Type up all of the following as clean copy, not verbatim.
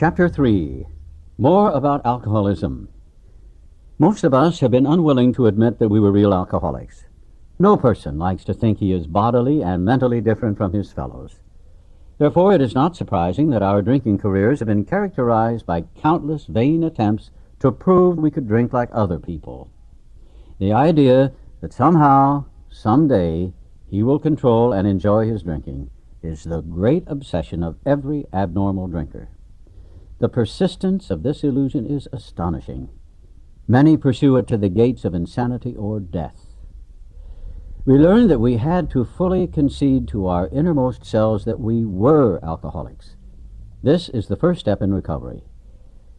Chapter 3. More about alcoholism. Most of us have been unwilling to admit that we were real alcoholics. No person likes to think he is bodily and mentally different from his fellows. Therefore, it is not surprising that our drinking careers have been characterized by countless vain attempts to prove we could drink like other people. The idea that somehow, someday, he will control and enjoy his drinking is the great obsession of every abnormal drinker. The persistence of this illusion is astonishing. Many pursue it to the gates of insanity or death. We learned that we had to fully concede to our innermost selves that we were alcoholics. This is the first step in recovery.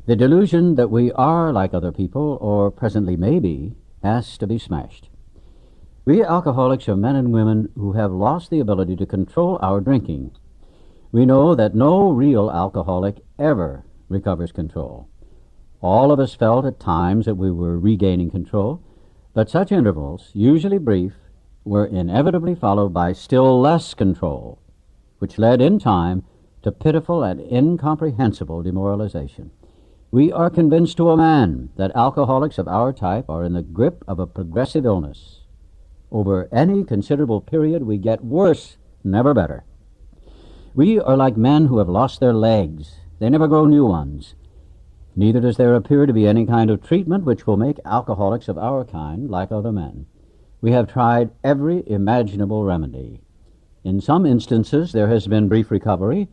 The delusion that we are like other people, or presently may be, has to be smashed. We alcoholics are men and women who have lost the ability to control our drinking. We know that no real alcoholic ever recovers control. All of us felt at times that we were regaining control, but such intervals, usually brief, were inevitably followed by still less control, which led in time to pitiful and incomprehensible demoralization. We are convinced to a man that alcoholics of our type are in the grip of a progressive illness. Over any considerable period, we get worse, never better. We are like men who have lost their legs. They never grow new ones. Neither does there appear to be any kind of treatment which will make alcoholics of our kind like other men. We have tried every imaginable remedy. In some instances, there has been brief recovery,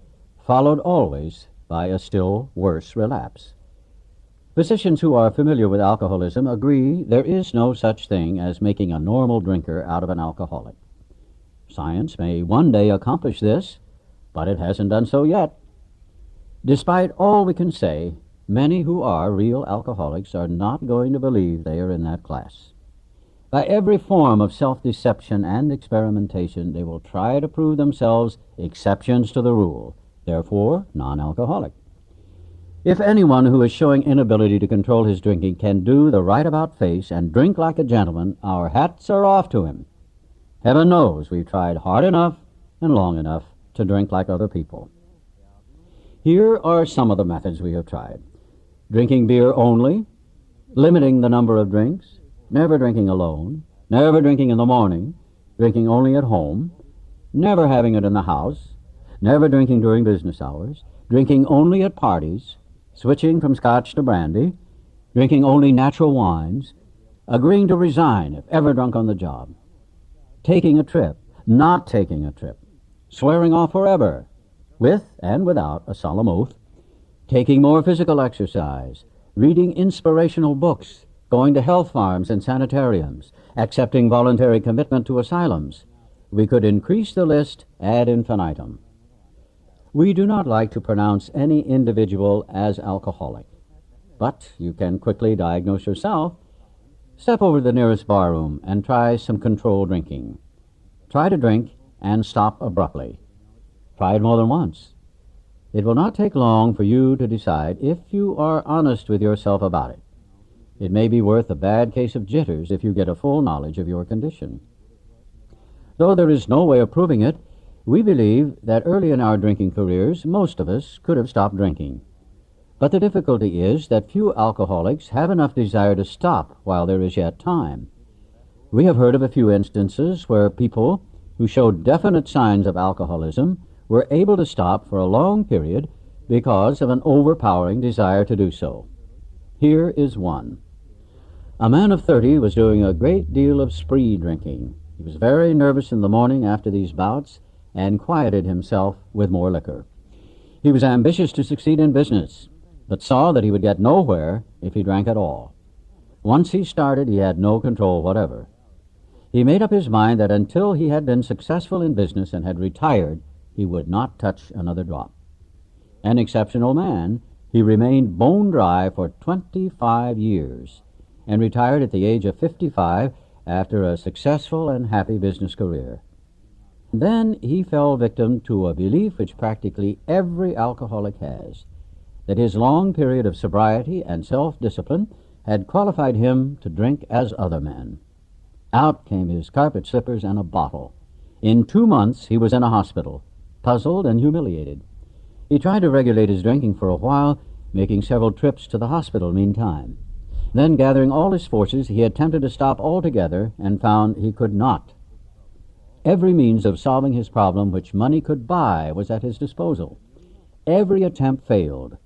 followed always by a still worse relapse. Physicians who are familiar with alcoholism agree there is no such thing as making a normal drinker out of an alcoholic. Science may one day accomplish this, but it hasn't done so yet. Despite all we can say, many who are real alcoholics are not going to believe they are in that class. By every form of self-deception and experimentation, they will try to prove themselves exceptions to the rule, therefore non-alcoholic. If anyone who is showing inability to control his drinking can do the right-about face and drink like a gentleman, our hats are off to him. Heaven knows we've tried hard enough and long enough to drink like other people. Here are some of the methods we have tried. Drinking beer only, limiting the number of drinks, never drinking alone, never drinking in the morning, drinking only at home, never having it in the house, never drinking during business hours, drinking only at parties, switching from scotch to brandy, drinking only natural wines, agreeing to resign if ever drunk on the job, taking a trip, not taking a trip, swearing off forever, with and without a solemn oath, taking more physical exercise, reading inspirational books, going to health farms and sanitariums, accepting voluntary commitment to asylums. We could increase the list ad infinitum. We do not like to pronounce any individual as alcoholic, but you can quickly diagnose yourself. Step over to the nearest barroom and try some controlled drinking. Try to drink and stop abruptly. Try it more than once. It will not take long for you to decide if you are honest with yourself about it. It may be worth a bad case of jitters if you get a full knowledge of your condition. Though there is no way of proving it, we believe that early in our drinking careers, most of us could have stopped drinking. But the difficulty is that few alcoholics have enough desire to stop while there is yet time. We have heard of a few instances where people who showed definite signs of alcoholism were able to stop for a long period because of an overpowering desire to do so. Here is one. A man of 30 was doing a great deal of spree drinking. He was very nervous in the morning after these bouts and quieted himself with more liquor. He was ambitious to succeed in business, but saw that he would get nowhere if he drank at all. Once he started, he had no control whatever. He made up his mind that until he had been successful in business and had retired, he would not touch another drop. An exceptional man, he remained bone dry for 25 years and retired at the age of 55 after a successful and happy business career. Then he fell victim to a belief which practically every alcoholic has, that his long period of sobriety and self-discipline had qualified him to drink as other men. Out came his carpet slippers and a bottle. In 2 months he was in a hospital, puzzled and humiliated. He tried to regulate his drinking for a while, making several trips to the hospital meantime. Then, gathering all his forces, he attempted to stop altogether and found he could not. Every means of solving his problem which money could buy was at his disposal. Every attempt failed.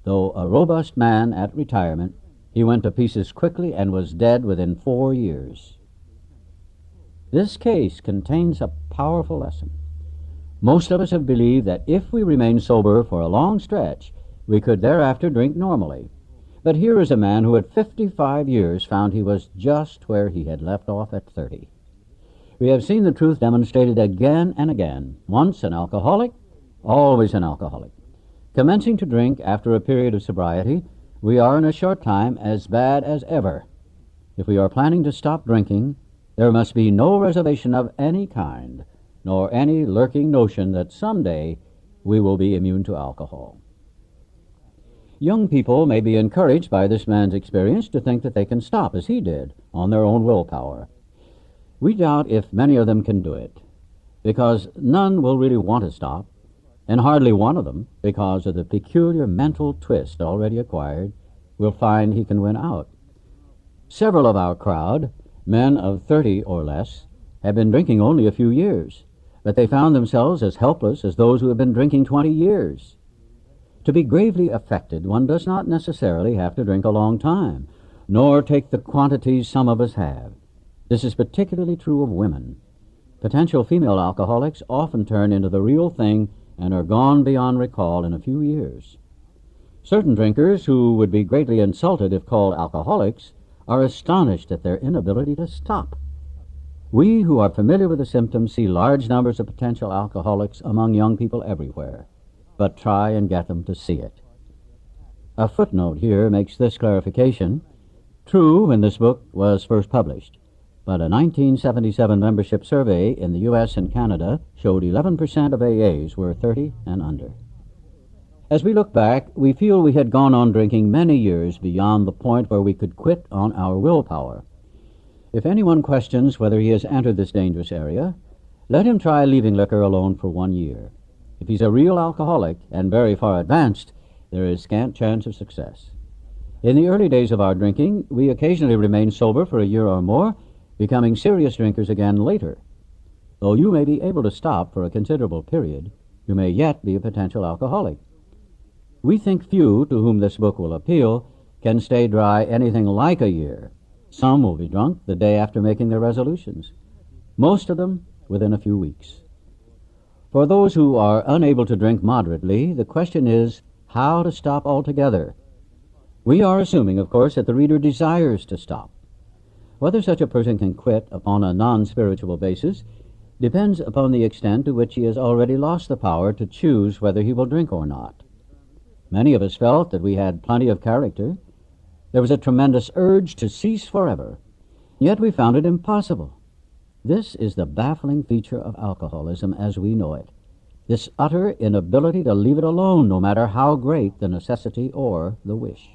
Though a robust man at retirement, he went to pieces quickly and was dead within 4 years. This case contains a powerful lesson. Most of us have believed that if we remain sober for a long stretch, we could thereafter drink normally. But here is a man who at 55 years found he was just where he had left off at 30. We have seen the truth demonstrated again and again. Once an alcoholic, always an alcoholic. Commencing to drink after a period of sobriety, we are in a short time as bad as ever. If we are planning to stop drinking, there must be no reservation of any kind, nor any lurking notion that someday we will be immune to alcohol. Young people may be encouraged by this man's experience to think that they can stop, as he did, on their own willpower. We doubt if many of them can do it, because none will really want to stop, and hardly one of them, because of the peculiar mental twist already acquired, will find he can win out. Several of our crowd, men of 30 or less, have been drinking only a few years, but they found themselves as helpless as those who have been drinking 20 years. To be gravely affected, one does not necessarily have to drink a long time, nor take the quantities some of us have. This is particularly true of women. Potential female alcoholics often turn into the real thing and are gone beyond recall in a few years. Certain drinkers, who would be greatly insulted if called alcoholics, are astonished at their inability to stop. We who are familiar with the symptoms see large numbers of potential alcoholics among young people everywhere, but try and get them to see it. A footnote here makes this clarification. True when this book was first published, but a 1977 membership survey in the U.S. and Canada showed 11% of AAs were 30 and under. As we look back, we feel we had gone on drinking many years beyond the point where we could quit on our willpower. If anyone questions whether he has entered this dangerous area, let him try leaving liquor alone for 1 year. If he's a real alcoholic and very far advanced, there is scant chance of success. In the early days of our drinking, we occasionally remained sober for a year or more, becoming serious drinkers again later. Though you may be able to stop for a considerable period, you may yet be a potential alcoholic. We think few to whom this book will appeal can stay dry anything like a year. Some will be drunk the day after making their resolutions. Most of them within a few weeks. For those who are unable to drink moderately, the question is how to stop altogether. We are assuming, of course, that the reader desires to stop. Whether such a person can quit upon a non-spiritual basis depends upon the extent to which he has already lost the power to choose whether he will drink or not. Many of us felt that we had plenty of character. There was a tremendous urge to cease forever, yet we found it impossible. This is the baffling feature of alcoholism as we know it, this utter inability to leave it alone, no matter how great the necessity or the wish.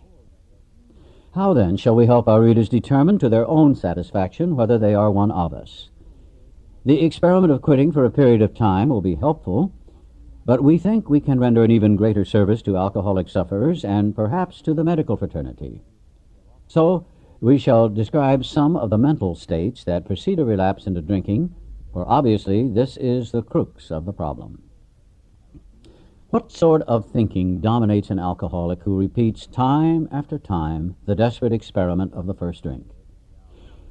How then shall we help our readers determine to their own satisfaction whether they are one of us? The experiment of quitting for a period of time will be helpful, but we think we can render an even greater service to alcoholic sufferers and perhaps to the medical fraternity. So, we shall describe some of the mental states that precede a relapse into drinking, for obviously this is the crux of the problem. What sort of thinking dominates an alcoholic who repeats time after time the desperate experiment of the first drink?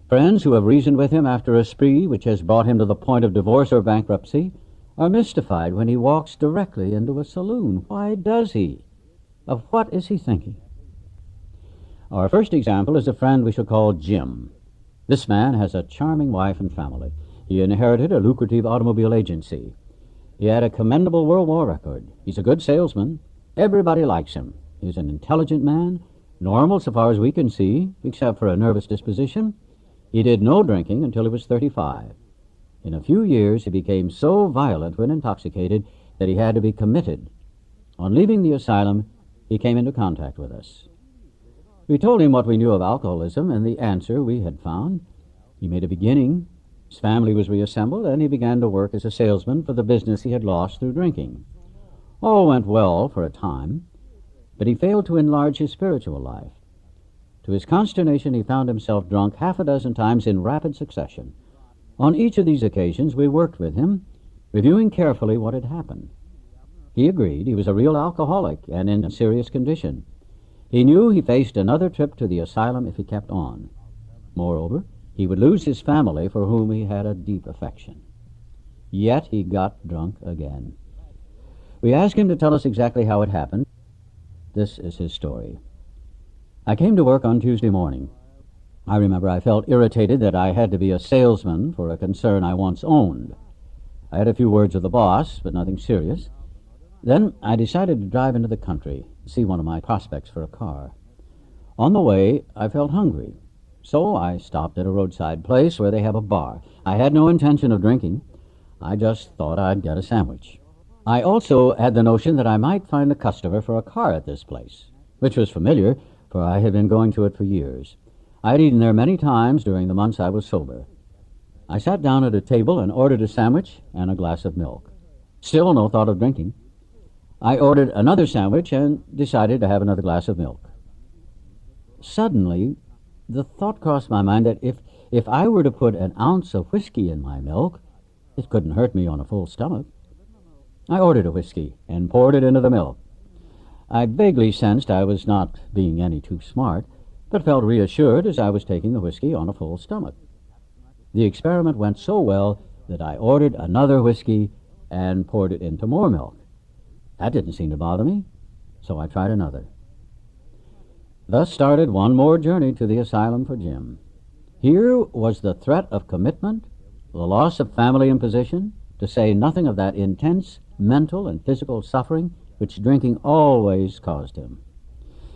Friends who have reasoned with him after a spree which has brought him to the point of divorce or bankruptcy are mystified when he walks directly into a saloon. Why does he? Of what is he thinking? Our first example is a friend we shall call Jim. This man has a charming wife and family. He inherited a lucrative automobile agency. He had a commendable World War record. He's a good salesman. Everybody likes him. He's an intelligent man, normal so far as we can see, except for a nervous disposition. He did no drinking until he was 35. In a few years, he became so violent when intoxicated that he had to be committed. On leaving the asylum, he came into contact with us. We told him what we knew of alcoholism and the answer we had found. He made a beginning. His family was reassembled, and he began to work as a salesman for the business he had lost through drinking. All went well for a time, but he failed to enlarge his spiritual life. To his consternation, he found himself drunk half a dozen times in rapid succession. On each of these occasions, we worked with him, reviewing carefully what had happened. He agreed he was a real alcoholic and in a serious condition. He knew he faced another trip to the asylum if he kept on. Moreover, he would lose his family for whom he had a deep affection. Yet he got drunk again. We asked him to tell us exactly how it happened. This is his story. I came to work on Tuesday morning. I remember I felt irritated that I had to be a salesman for a concern I once owned. I had a few words with the boss, but nothing serious. Then I decided to drive into the country, see one of my prospects for a car. On the way, I felt hungry, so I stopped at a roadside place where they have a bar. I had no intention of drinking. I just thought I'd get a sandwich. I also had the notion that I might find a customer for a car at this place, which was familiar, for I had been going to it for years. I had eaten there many times during the months I was sober. I sat down at a table and ordered a sandwich and a glass of milk. Still no thought of drinking. I ordered another sandwich and decided to have another glass of milk. Suddenly, the thought crossed my mind that if I were to put an ounce of whiskey in my milk, it couldn't hurt me on a full stomach. I ordered a whiskey and poured it into the milk. I vaguely sensed I was not being any too smart, but felt reassured as I was taking the whiskey on a full stomach. The experiment went so well that I ordered another whiskey and poured it into more milk. That didn't seem to bother me, so I tried another. Thus started one more journey to the asylum for Jim. Here was the threat of commitment, the loss of family and position, to say nothing of that intense mental and physical suffering which drinking always caused him.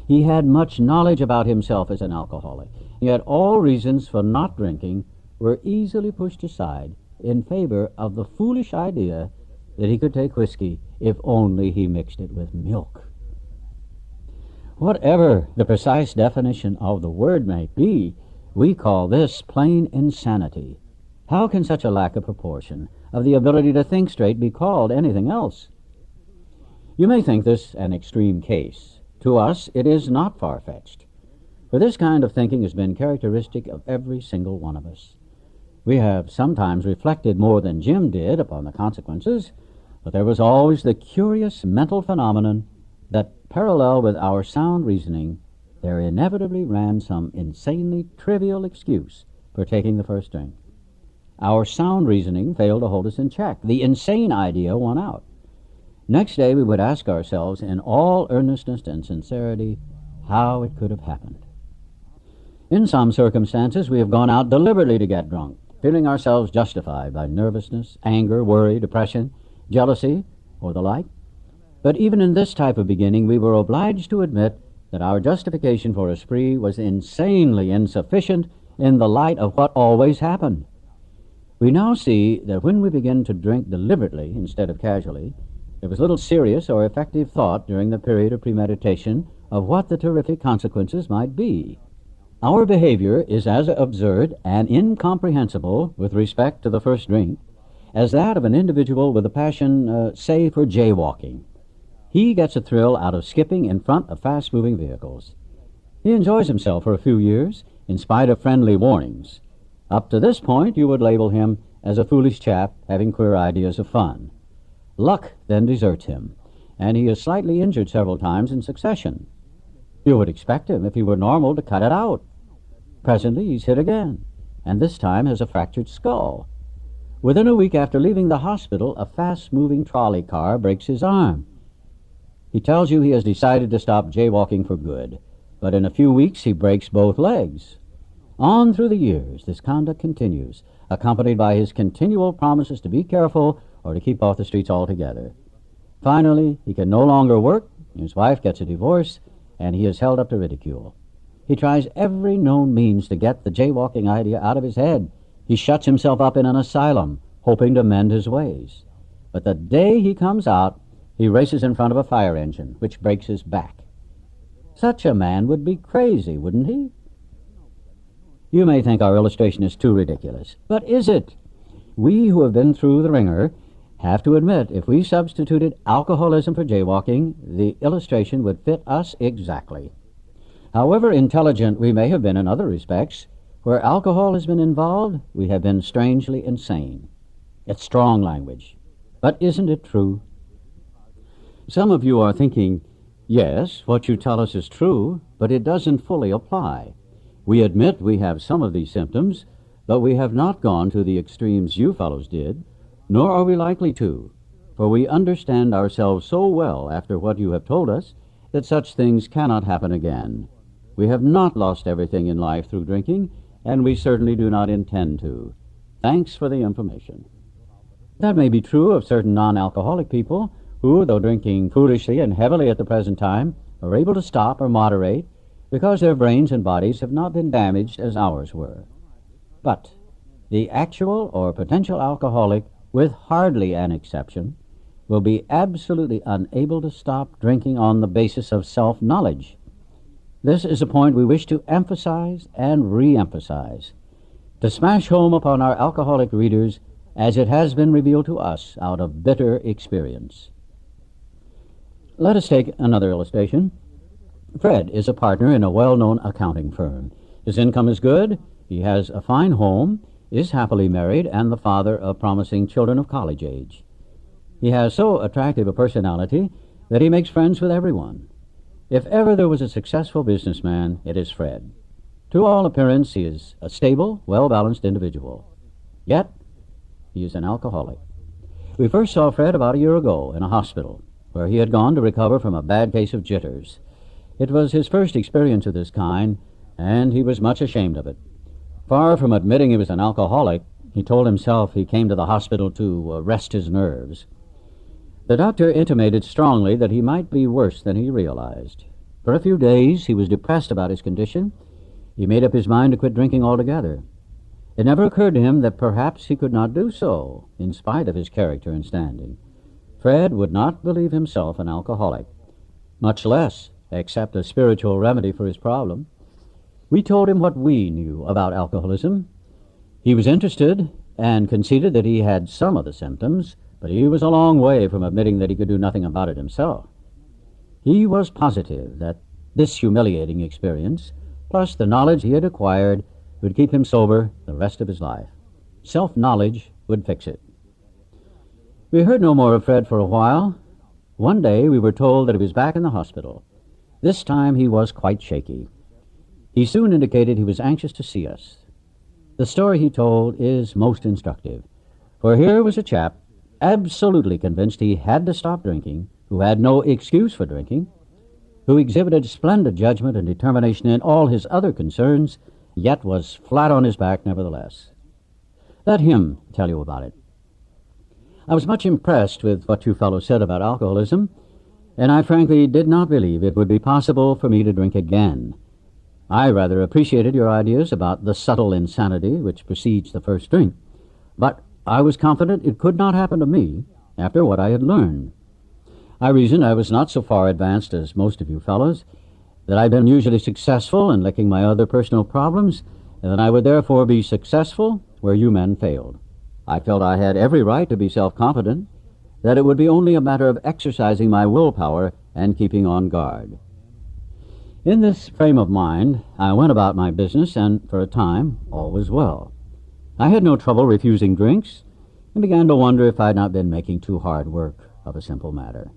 He had much knowledge about himself as an alcoholic, yet all reasons for not drinking were easily pushed aside in favor of the foolish idea that he could take whiskey if only he mixed it with milk. Whatever the precise definition of the word may be, we call this plain insanity. How can such a lack of proportion of the ability to think straight be called anything else? You may think this an extreme case. To us, it is not far-fetched, for this kind of thinking has been characteristic of every single one of us. We have sometimes reflected more than Jim did upon the consequences, but there was always the curious mental phenomenon that, parallel with our sound reasoning, there inevitably ran some insanely trivial excuse for taking the first drink. Our sound reasoning failed to hold us in check. The insane idea won out. Next day we would ask ourselves in all earnestness and sincerity how it could have happened. In some circumstances we have gone out deliberately to get drunk, feeling ourselves justified by nervousness, anger, worry, depression, jealousy, or the like. But even in this type of beginning, we were obliged to admit that our justification for a spree was insanely insufficient in the light of what always happened. We now see that when we begin to drink deliberately instead of casually, there was little serious or effective thought during the period of premeditation of what the terrific consequences might be. Our behavior is as absurd and incomprehensible with respect to the first drink as that of an individual with a passion, say, for jaywalking. He gets a thrill out of skipping in front of fast-moving vehicles. He enjoys himself for a few years, in spite of friendly warnings. Up to this point, you would label him as a foolish chap having queer ideas of fun. Luck then deserts him, and he is slightly injured several times in succession. You would expect him, if he were normal, to cut it out. Presently, he's hit again, and this time has a fractured skull. Within a week after leaving the hospital, a fast-moving trolley car breaks his arm. He tells you he has decided to stop jaywalking for good, but in a few weeks he breaks both legs. On through the years, this conduct continues, accompanied by his continual promises to be careful or to keep off the streets altogether. Finally, he can no longer work, his wife gets a divorce, and he is held up to ridicule. He tries every known means to get the jaywalking idea out of his head. He shuts himself up in an asylum, hoping to mend his ways. But the day he comes out, he races in front of a fire engine, which breaks his back. Such a man would be crazy, wouldn't he? You may think our illustration is too ridiculous, but is it? We who have been through the ringer have to admit, if we substituted alcoholism for jaywalking, the illustration would fit us exactly. However intelligent we may have been in other respects, where alcohol has been involved, we have been strangely insane. It's strong language, but isn't it true? Some of you are thinking, yes, what you tell us is true, but it doesn't fully apply. We admit we have some of these symptoms, but we have not gone to the extremes you fellows did, nor are we likely to, for we understand ourselves so well after what you have told us that such things cannot happen again. We have not lost everything in life through drinking, and we certainly do not intend to. Thanks for the information. That may be true of certain non-alcoholic people who, though drinking foolishly and heavily at the present time, are able to stop or moderate because their brains and bodies have not been damaged as ours were. But the actual or potential alcoholic, with hardly an exception, will be absolutely unable to stop drinking on the basis of self-knowledge. This is a point we wish to emphasize and re-emphasize, to smash home upon our alcoholic readers as it has been revealed to us out of bitter experience. Let us take another illustration. Fred is a partner in a well-known accounting firm. His income is good, he has a fine home, is happily married, and the father of promising children of college age. He has so attractive a personality that he makes friends with everyone. If ever there was a successful businessman, it is Fred. To all appearance, he is a stable, well-balanced individual. Yet, he is an alcoholic. We first saw Fred about a year ago in a hospital, where he had gone to recover from a bad case of jitters. It was his first experience of this kind, and he was much ashamed of it. Far from admitting he was an alcoholic, he told himself he came to the hospital to rest his nerves. The doctor intimated strongly that he might be worse than he realized. For a few days he was depressed about his condition. He made up his mind to quit drinking altogether. It never occurred to him that perhaps he could not do so, in spite of his character and standing. Fred would not believe himself an alcoholic, much less accept a spiritual remedy for his problem. We told him what we knew about alcoholism. He was interested and conceded that he had some of the symptoms, but he was a long way from admitting that he could do nothing about it himself. He was positive that this humiliating experience, plus the knowledge he had acquired, would keep him sober the rest of his life. Self-knowledge would fix it. We heard no more of Fred for a while. One day we were told that he was back in the hospital. This time he was quite shaky. He soon indicated he was anxious to see us. The story he told is most instructive, for here was a chap absolutely convinced he had to stop drinking, who had no excuse for drinking, who exhibited splendid judgment and determination in all his other concerns, yet was flat on his back nevertheless. Let him tell you about it. I was much impressed with what you fellows said about alcoholism, and I frankly did not believe it would be possible for me to drink again. I rather appreciated your ideas about the subtle insanity which precedes the first drink, but I was confident it could not happen to me after what I had learned. I reasoned I was not so far advanced as most of you fellows, that I'd been usually successful in licking my other personal problems, and that I would therefore be successful where you men failed. I felt I had every right to be self-confident, that it would be only a matter of exercising my willpower and keeping on guard. In this frame of mind, I went about my business, and for a time, all was well. I had no trouble refusing drinks, and began to wonder if I had not been making too hard work of a simple matter.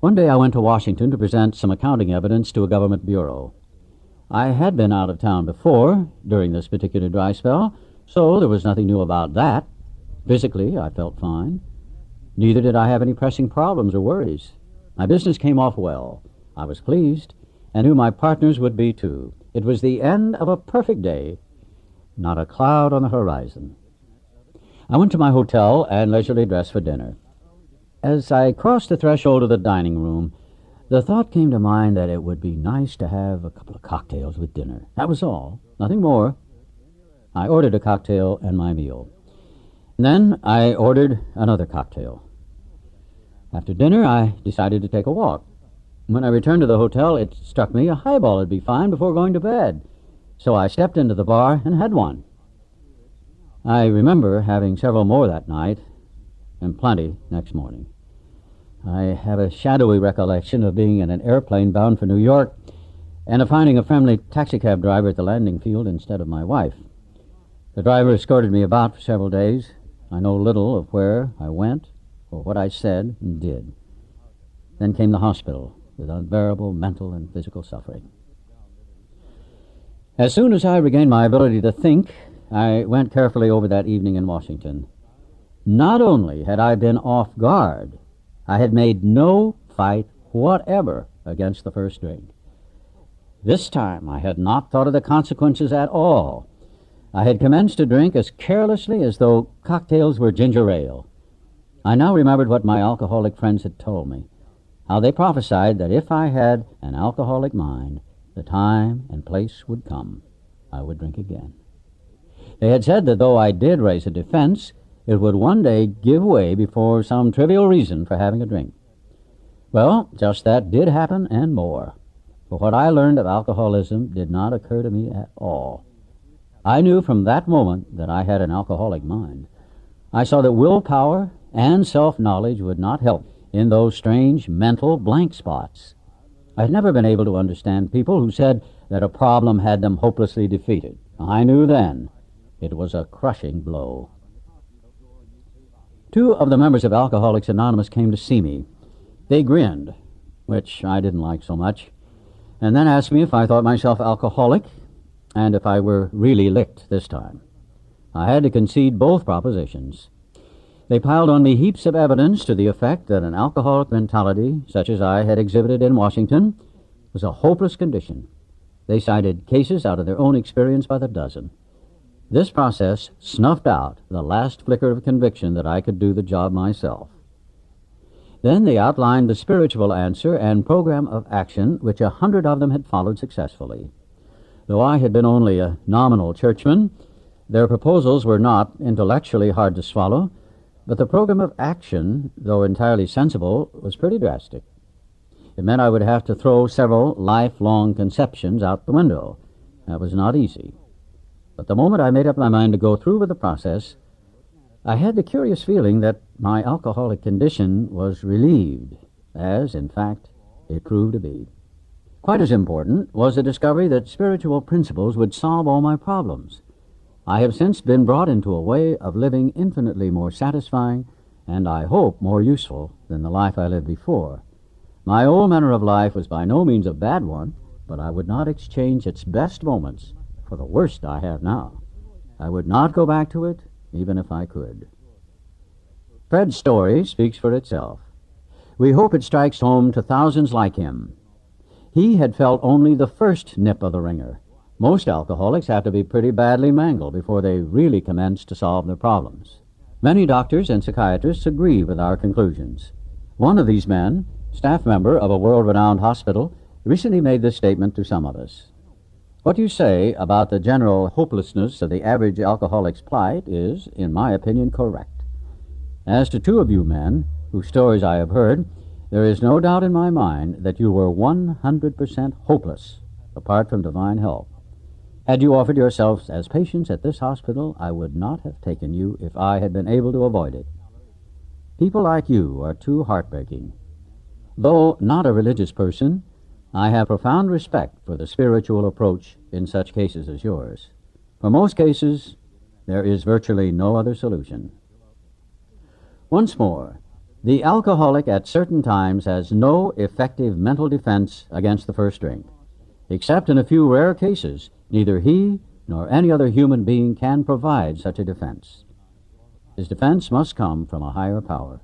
One day I went to Washington to present some accounting evidence to a government bureau. I had been out of town before, during this particular dry spell, so there was nothing new about that. Physically, I felt fine. Neither did I have any pressing problems or worries. My business came off well. I was pleased, and knew my partners would be too. It was the end of a perfect day, not a cloud on the horizon. I went to my hotel and leisurely dressed for dinner. As I crossed the threshold of the dining room, the thought came to mind that it would be nice to have a couple of cocktails with dinner. That was all, nothing more. I ordered a cocktail and my meal. And then I ordered another cocktail. After dinner, I decided to take a walk. When I returned to the hotel, it struck me a highball would be fine before going to bed. So I stepped into the bar and had one. I remember having several more that night, and plenty next morning. I have a shadowy recollection of being in an airplane bound for New York and of finding a friendly taxicab driver at the landing field instead of my wife. The driver escorted me about for several days. I know little of where I went or what I said and did. Then came the hospital with unbearable mental and physical suffering. As soon as I regained my ability to think, I went carefully over that evening in Washington. Not only had I been off guard, I had made no fight whatever against the first drink. This time I had not thought of the consequences at all. I had commenced to drink as carelessly as though cocktails were ginger ale. I now remembered what my alcoholic friends had told me, how they prophesied that if I had an alcoholic mind, the time and place would come. I would drink again. They had said that though I did raise a defense, it would one day give way before some trivial reason for having a drink. Well, just that did happen and more. For what I learned of alcoholism did not occur to me at all. I knew from that moment that I had an alcoholic mind. I saw that willpower and self-knowledge would not help in those strange mental blank spots. I had never been able to understand people who said that a problem had them hopelessly defeated. I knew then it was a crushing blow. 2 of the members of Alcoholics Anonymous came to see me. They grinned, which I didn't like so much, and then asked me if I thought myself alcoholic and if I were really licked this time. I had to concede both propositions. They piled on me heaps of evidence to the effect that an alcoholic mentality, such as I had exhibited in Washington, was a hopeless condition. They cited cases out of their own experience by the dozen. This process snuffed out the last flicker of conviction that I could do the job myself. Then they outlined the spiritual answer and program of action which 100 of them had followed successfully. Though I had been only a nominal churchman, their proposals were not intellectually hard to swallow, but the program of action, though entirely sensible, was pretty drastic. It meant I would have to throw several lifelong conceptions out the window. That was not easy. But the moment I made up my mind to go through with the process, I had the curious feeling that my alcoholic condition was relieved, as, in fact, it proved to be. Quite as important was the discovery that spiritual principles would solve all my problems. I have since been brought into a way of living infinitely more satisfying and, I hope, more useful than the life I lived before. My old manner of life was by no means a bad one, but I would not exchange its best moments for the worst I have now. I would not go back to it, even if I could. Fred's story speaks for itself. We hope it strikes home to thousands like him. He had felt only the first nip of the ringer. Most alcoholics have to be pretty badly mangled before they really commence to solve their problems. Many doctors and psychiatrists agree with our conclusions. One of these men, staff member of a world-renowned hospital, recently made this statement to some of us. What you say about the general hopelessness of the average alcoholic's plight is, in my opinion, correct. As to 2 of you men, whose stories I have heard, there is no doubt in my mind that you were 100% hopeless, apart from divine help. Had you offered yourselves as patients at this hospital, I would not have taken you if I had been able to avoid it. People like you are too heartbreaking. Though not a religious person, I have profound respect for the spiritual approach in such cases as yours. For most cases, there is virtually no other solution. Once more, the alcoholic at certain times has no effective mental defense against the first drink. Except in a few rare cases, neither he nor any other human being can provide such a defense. His defense must come from a higher power.